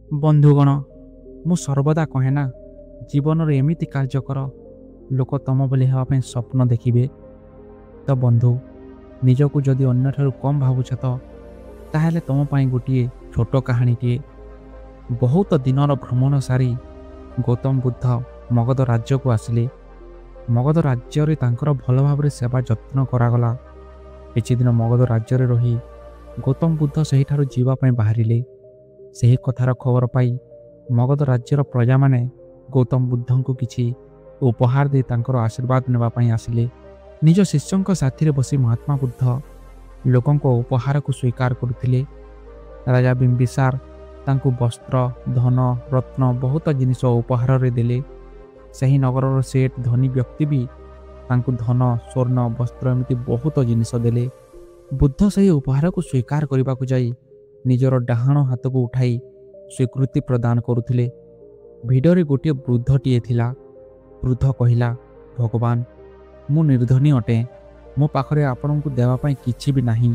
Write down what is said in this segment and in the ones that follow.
ବନ୍ଧୁଗଣ, ମୁଁ ସର୍ବଦା କହେ ନା, ଜୀବନରେ ଏମିତି କାର୍ଯ୍ୟ କର ଲୋକ ତମ ଭଳି ହେବା ପାଇଁ ସ୍ୱପ୍ନ ଦେଖିବେ। ତ ବନ୍ଧୁ, ନିଜକୁ ଯଦି ଅନ୍ୟଠାରୁ କମ୍ ଭାବୁଛ ତ ତାହେଲେ ତମ ପାଇଁ ଗୋଟିଏ ଛୋଟ କାହାଣୀଟିଏ। ବହୁତ ଦିନର ଭ୍ରମଣ ସାରି ଗୌତମ ବୁଦ୍ଧ ମଗଧ ରାଜ୍ୟକୁ ଆସିଲେ। ମଗଧ ରାଜ୍ୟରେ ତାଙ୍କର ଭଲ ଭାବରେ ସେବା ଯତ୍ନ କରାଗଲା। କିଛିଦିନ ମଗଧ ରାଜ୍ୟରେ ରହି ଗୌତମ ବୁଦ୍ଧ ସେହିଠାରୁ ଯିବା ପାଇଁ ବାହାରିଲେ। ସେହି କଥାର ଖବର ପାଇ ମଗଧ ରାଜ୍ୟର ପ୍ରଜାମାନେ ଗୌତମ ବୁଦ୍ଧଙ୍କୁ କିଛି ଉପହାର ଦେଇ ତାଙ୍କର ଆଶୀର୍ବାଦ ନେବା ପାଇଁ ଆସିଲେ। ନିଜ ଶିଷ୍ୟଙ୍କ ସାଥିରେ ବସି ମହାତ୍ମା ବୁଦ୍ଧ ଲୋକଙ୍କ ଉପହାରକୁ ସ୍ୱୀକାର କରୁଥିଲେ। ରାଜା ବିମ୍ବିସାର ତାଙ୍କୁ ବସ୍ତ୍ର, ଧନ, ରତ୍ନ ବହୁତ ଜିନିଷ ଉପହାରରେ ଦେଲେ। ସେହି ନଗରର ସେଠ ଧନୀ ବ୍ୟକ୍ତି ବି ତାଙ୍କୁ ଧନ, ସ୍ୱର୍ଣ୍ଣ, ବସ୍ତ୍ର ଏମିତି ବହୁତ ଜିନିଷ ଦେଲେ। ବୁଦ୍ଧ ସେହି ଉପହାରକୁ ସ୍ୱୀକାର କରିବାକୁ ଯାଇ ନିଜର ଡାହାଣ ହାତକୁ ଉଠାଇ ସ୍ୱୀକୃତି ପ୍ରଦାନ କରୁଥିଲେ। ଭିଡ଼ରେ ଗୋଟିଏ ବୃଦ୍ଧଟିଏ ଥିଲା। ବୃଦ୍ଧ କହିଲା, ଭଗବାନ, ମୁଁ ନିର୍ଦ୍ଧନୀ ଅଟେ। ମୋ ପାଖରେ ଆପଣଙ୍କୁ ଦେବା ପାଇଁ କିଛି ବି ନାହିଁ।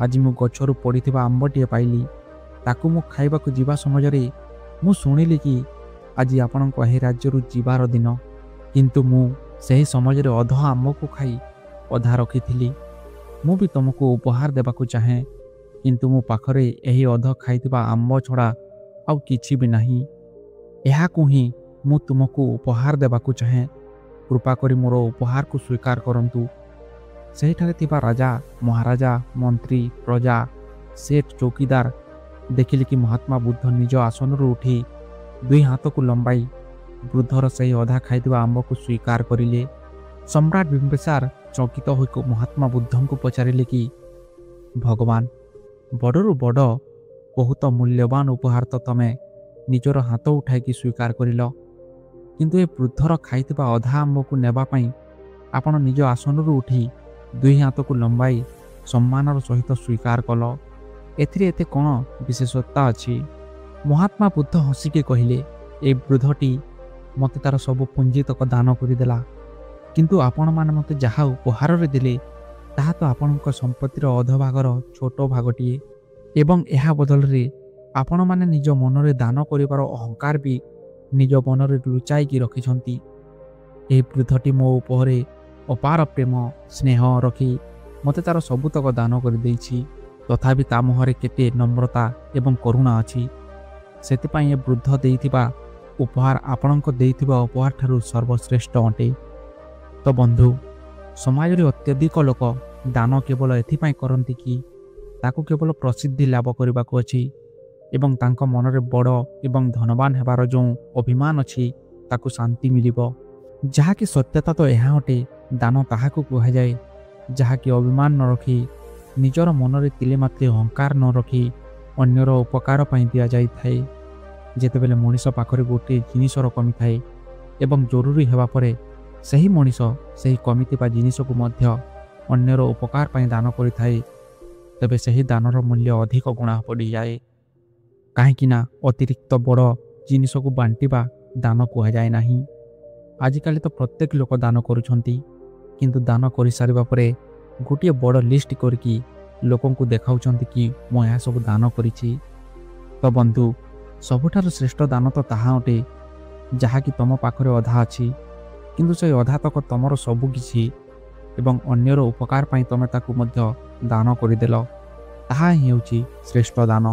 ଆଜି ମୁଁ ଗଛରୁ ପଡ଼ିଥିବା ଆମ୍ବଟିଏ ପାଇଲି। ତାକୁ ମୁଁ ଖାଇବାକୁ ଯିବା ସମୟରେ ମୁଁ ଶୁଣିଲି କି ଆଜି ଆପଣଙ୍କ ଏହି ରାଜ୍ୟରୁ ଯିବାର ଦିନ। କିନ୍ତୁ ମୁଁ ସେହି ସମୟରେ ଅଧ ଆମ୍ବକୁ ଖାଇ ଅଧା ରଖିଥିଲି। ମୁଁ ବି ତୁମକୁ ଉପହାର ଦେବାକୁ ଚାହେଁ, କିନ୍ତୁ ମୋ ପାଖରେ ଏହି ଅଧ ଖାଇଥିବା ଆମ୍ବ ଛଡ଼ା ଆଉ କିଛି ବି ନାହିଁ। ଏହାକୁ ହିଁ ମୁଁ ତୁମକୁ ଉପହାର ଦେବାକୁ ଚାହେଁ। କୃପା କରି ମୋର ଉପହାରକୁ ସ୍ୱୀକାର କରନ୍ତୁ। ସେହିଠାରେ ଥିବା ରାଜା, ମହାରାଜା, ମନ୍ତ୍ରୀ, ପ୍ରଜା, ସେଠ, ଚୌକିଦାର ଦେଖିଲେ କି ମହାତ୍ମା ବୁଦ୍ଧ ନିଜ ଆସନରୁ ଉଠି ଦୁଇ ହାତକୁ ଲମ୍ବାଇ ବୃଦ୍ଧର ସେହି ଅଧା ଖାଇଥିବା ଆମ୍ବକୁ ସ୍ୱୀକାର କରିଲେ। ସମ୍ରାଟ ବିମ୍ବିସାର ଚକିତ ହୋଇ ମହାତ୍ମା ବୁଦ୍ଧଙ୍କୁ ପଚାରିଲେ କି, ଭଗବାନ, ବଡ଼ରୁ ବଡ଼ ବହୁତ ମୂଲ୍ୟବାନ ଉପହାର ତ ତମେ ନିଜର ହାତ ଉଠାଇକି ସ୍ୱୀକାର କରିଲ, କିନ୍ତୁ ଏ ବୃଦ୍ଧର ଖାଇଥିବା ଅଧା ଆମ୍ବକୁ ନେବା ପାଇଁ ଆପଣ ନିଜ ଆସନରୁ ଉଠି ଦୁଇ ହାତକୁ ଲମ୍ବାଇ ସମ୍ମାନର ସହିତ ସ୍ୱୀକାର କଲ। ଏଥିରେ ଏତେ କ'ଣ ବିଶେଷତା ଅଛି? ମହାତ୍ମା ବୁଦ୍ଧ ହସିକି କହିଲେ, ଏ ବୃଦ୍ଧଟି ମୋତେ ତାର ସବୁ ପୁଞ୍ଜିତକ ଦାନ କରିଦେଲା, କିନ୍ତୁ ଆପଣମାନେ ମୋତେ ଯାହା ଉପହାରରେ ଦେଲେ ତାହା ତ ଆପଣଙ୍କ ସମ୍ପତ୍ତିର ଅଧଭାଗର ଛୋଟ ଭାଗଟିଏ। ଏବଂ ଏହା ବଦଳରେ ଆପଣମାନେ ନିଜ ମନରେ ଦାନ କରିବାର ଅହଙ୍କାର ବି ନିଜ ମନରେ ଲୁଚାଇକି ରଖିଛନ୍ତି। ଏହି ବୃଦ୍ଧଟି ମୋ ଉପରେ ଅପାର ପ୍ରେମ, ସ୍ନେହ ରଖି ମୋତେ ତାର ସବୁତକ ଦାନ କରିଦେଇଛି। ତଥାପି ତା ମୁହଁରେ କେତେ ନମ୍ରତା ଏବଂ କରୁଣା ଅଛି। ସେଥିପାଇଁ ଏ ବୃଦ୍ଧ ଦେଇଥିବା ଉପହାର ଆପଣଙ୍କ ଦେଇଥିବା ଉପହାର ଠାରୁ ସର୍ବଶ୍ରେଷ୍ଠ ଅଟେ। ତ ବନ୍ଧୁ, ସମାଜରେ ଅତ୍ୟଧିକ ଲୋକ ଦାନ କେବଳ ଏଥିପାଇଁ କରନ୍ତି କି ତାକୁ କେବଳ ପ୍ରସିଦ୍ଧି ଲାଭ କରିବାକୁ ଅଛି ଏବଂ ତାଙ୍କ ମନରେ ବଡ଼ ଏବଂ ଧନବାନ ହେବାର ଯେଉଁ ଅଭିମାନ ଅଛି ତାକୁ ଶାନ୍ତି ମିଳିବ। ଯାହାକି ସତ୍ୟତା ତ ଏହା ଅଟେ, ଦାନ ତାହାକୁ କୁହାଯାଏ ଯାହାକି ଅଭିମାନ ନ ରଖି, ନିଜର ମନରେ ତିଳେ ମାତ୍ରେ ଅହଙ୍କାର ନ ରଖି ଅନ୍ୟର ଉପକାର ପାଇଁ ଦିଆଯାଇଥାଏ। ଯେତେବେଳେ ମଣିଷ ପାଖରେ ଗୋଟିଏ ଜିନିଷର କମି ଥାଏ ଏବଂ ଜରୁରୀ ହେବା ପରେ ସେହି ମଣିଷ ସେହି କମିଥିବା ଜିନିଷକୁ ମଧ୍ୟ ଅନ୍ୟର ଉପକାର ପାଇଁ ଦାନ କରିଥାଏ, ତେବେ ସେହି ଦାନର ମୂଲ୍ୟ ଅଧିକ ଗୁଣା ପଡ଼ିଯାଏ। କାହିଁକି ନା ଅତିରିକ୍ତ ବଡ଼ ଜିନିଷକୁ ବାଣ୍ଟିବା ଦାନ କୁହାଯାଏ ନାହିଁ। ଆଜିକାଲି ତ ପ୍ରତ୍ୟେକ ଲୋକ ଦାନ କରୁଛନ୍ତି, କିନ୍ତୁ ଦାନ କରିସାରିବା ପରେ ଗୋଟିଏ ବଡ଼ ଲିଷ୍ଟ କରିକି ଲୋକଙ୍କୁ ଦେଖାଉଛନ୍ତି କି ମୁଁ ଏହା ସବୁ ଦାନ କରିଛି। ତ ବନ୍ଧୁ, ସବୁଠାରୁ ଶ୍ରେଷ୍ଠ ଦାନ ତ ତାହା ଅଟେ ଯାହାକି ତମ ପାଖରେ ଅଧା ଅଛି, କିନ୍ତୁ ସେହି ଅଧା ତକ ତମର ସବୁ କିଛି ଏବଂ ଅନ୍ୟର ଉପକାର ପାଇଁ ତମେ ତାକୁ ମଧ୍ୟ ଦାନ କରିଦେଲ। ତାହା ହିଁ ହେଉଛି ଶ୍ରେଷ୍ଠ ଦାନ।